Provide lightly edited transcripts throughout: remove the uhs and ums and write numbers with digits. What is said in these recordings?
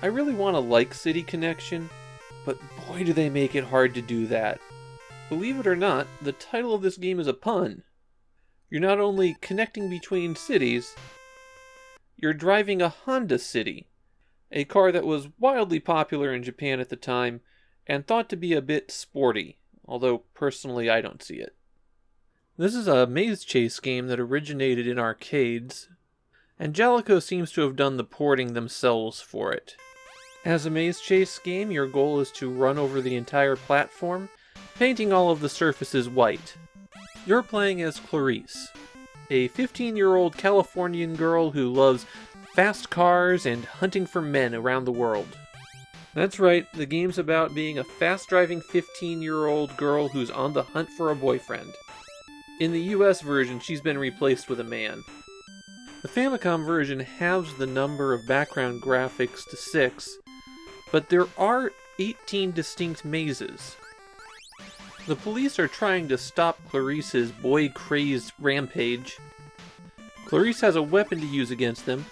I really want to like City Connection, but boy do they make it hard to do that. Believe it or not, the title of this game is a pun. You're not only connecting between cities, you're driving a Honda City, a car that was wildly popular in Japan at the time and thought to be a bit sporty, although personally I don't see it. This is a maze chase game that originated in arcades, and Jaleco seems to have done the porting themselves for it. As a maze chase game, your goal is to run over the entire platform, painting all of the surfaces white. You're playing as Clarice, a 15-year-old Californian girl who loves fast cars and hunting for men around the world. That's right, the game's about being a fast-driving 15-year-old girl who's on the hunt for a boyfriend. In the US version, she's been replaced with a man. The Famicom version halves the number of background graphics to 6, but there are 18 distinct mazes. The police are trying to stop Clarice's boy-crazed rampage. Clarice has a weapon to use against them.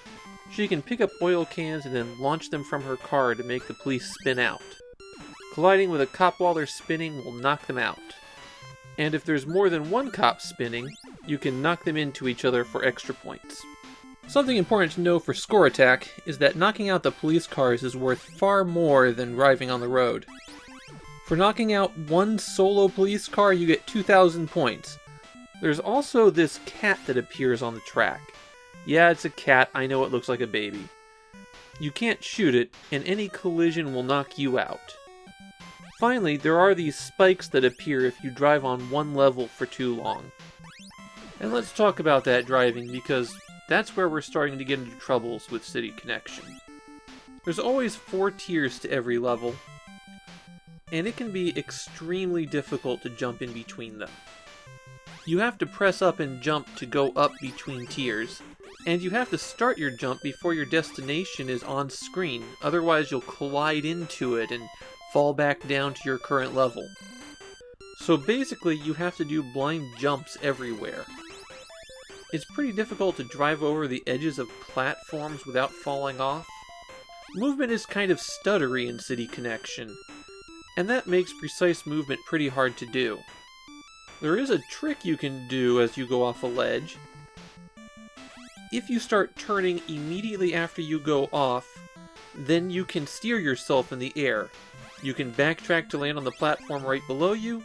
She can pick up oil cans and then launch them from her car to make the police spin out. Colliding with a cop while they're spinning will knock them out. And if there's more than one cop spinning, you can knock them into each other for extra points. Something important to know for Score Attack is that knocking out the police cars is worth far more than driving on the road. For knocking out one solo police car, you get 2,000 points. There's also this cat that appears on the track. Yeah, it's a cat, I know it looks like a baby. You can't shoot it, and any collision will knock you out. Finally, there are these spikes that appear if you drive on one level for too long. And let's talk about that driving, because that's where we're starting to get into troubles with City Connection. There's always 4 tiers to every level, and it can be extremely difficult to jump in between them. You have to press up and jump to go up between tiers, and you have to start your jump before your destination is on screen, otherwise you'll collide into it and fall back down to your current level. So basically you have to do blind jumps everywhere. It's pretty difficult to drive over the edges of platforms without falling off. Movement is kind of stuttery in City Connection, and that makes precise movement pretty hard to do. There is a trick you can do as you go off a ledge. If you start turning immediately after you go off, then you can steer yourself in the air. You can backtrack to land on the platform right below you,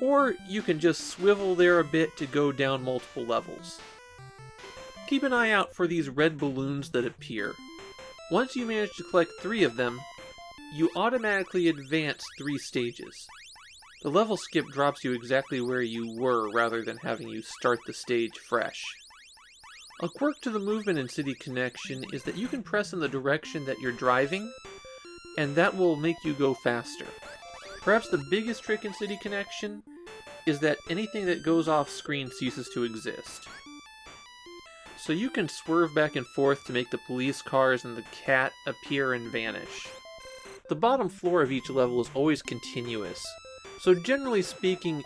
or you can just swivel there a bit to go down multiple levels. Keep an eye out for these red balloons that appear. Once you manage to collect 3 of them, you automatically advance 3 stages. The level skip drops you exactly where you were rather than having you start the stage fresh. A quirk to the movement in City Connection is that you can press in the direction that you're driving, and that will make you go faster. Perhaps the biggest trick in City Connection is that anything that goes off screen ceases to exist. So you can swerve back and forth to make the police cars and the cat appear and vanish. The bottom floor of each level is always continuous, so generally speaking,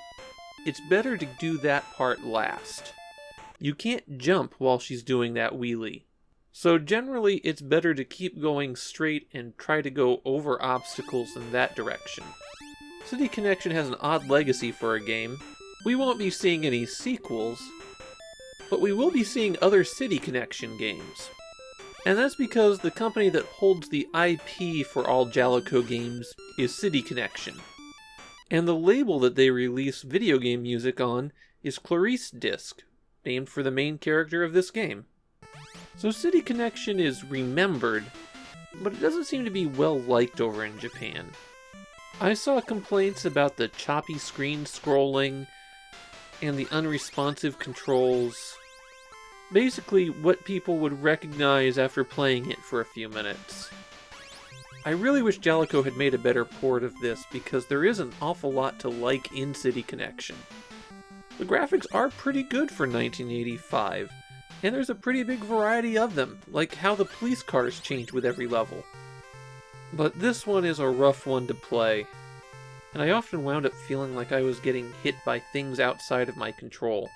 it's better to do that part last. You can't jump while she's doing that wheelie. So generally it's better to keep going straight and try to go over obstacles in that direction. City Connection has an odd legacy for a game. We won't be seeing any sequels, but we will be seeing other City Connection games. And that's because the company that holds the IP for all Jaleco games is City Connection. And the label that they release video game music on is Clarice Disc, named for the main character of this game. So City Connection is remembered, but it doesn't seem to be well liked over in Japan. I saw complaints about the choppy screen scrolling and the unresponsive controls. Basically what people would recognize after playing it for a few minutes. I really wish Jaleco had made a better port of this because there is an awful lot to like in City Connection. The graphics are pretty good for 1985, and there's a pretty big variety of them, like how the police cars change with every level. But this one is a rough one to play, and I often wound up feeling like I was getting hit by things outside of my control.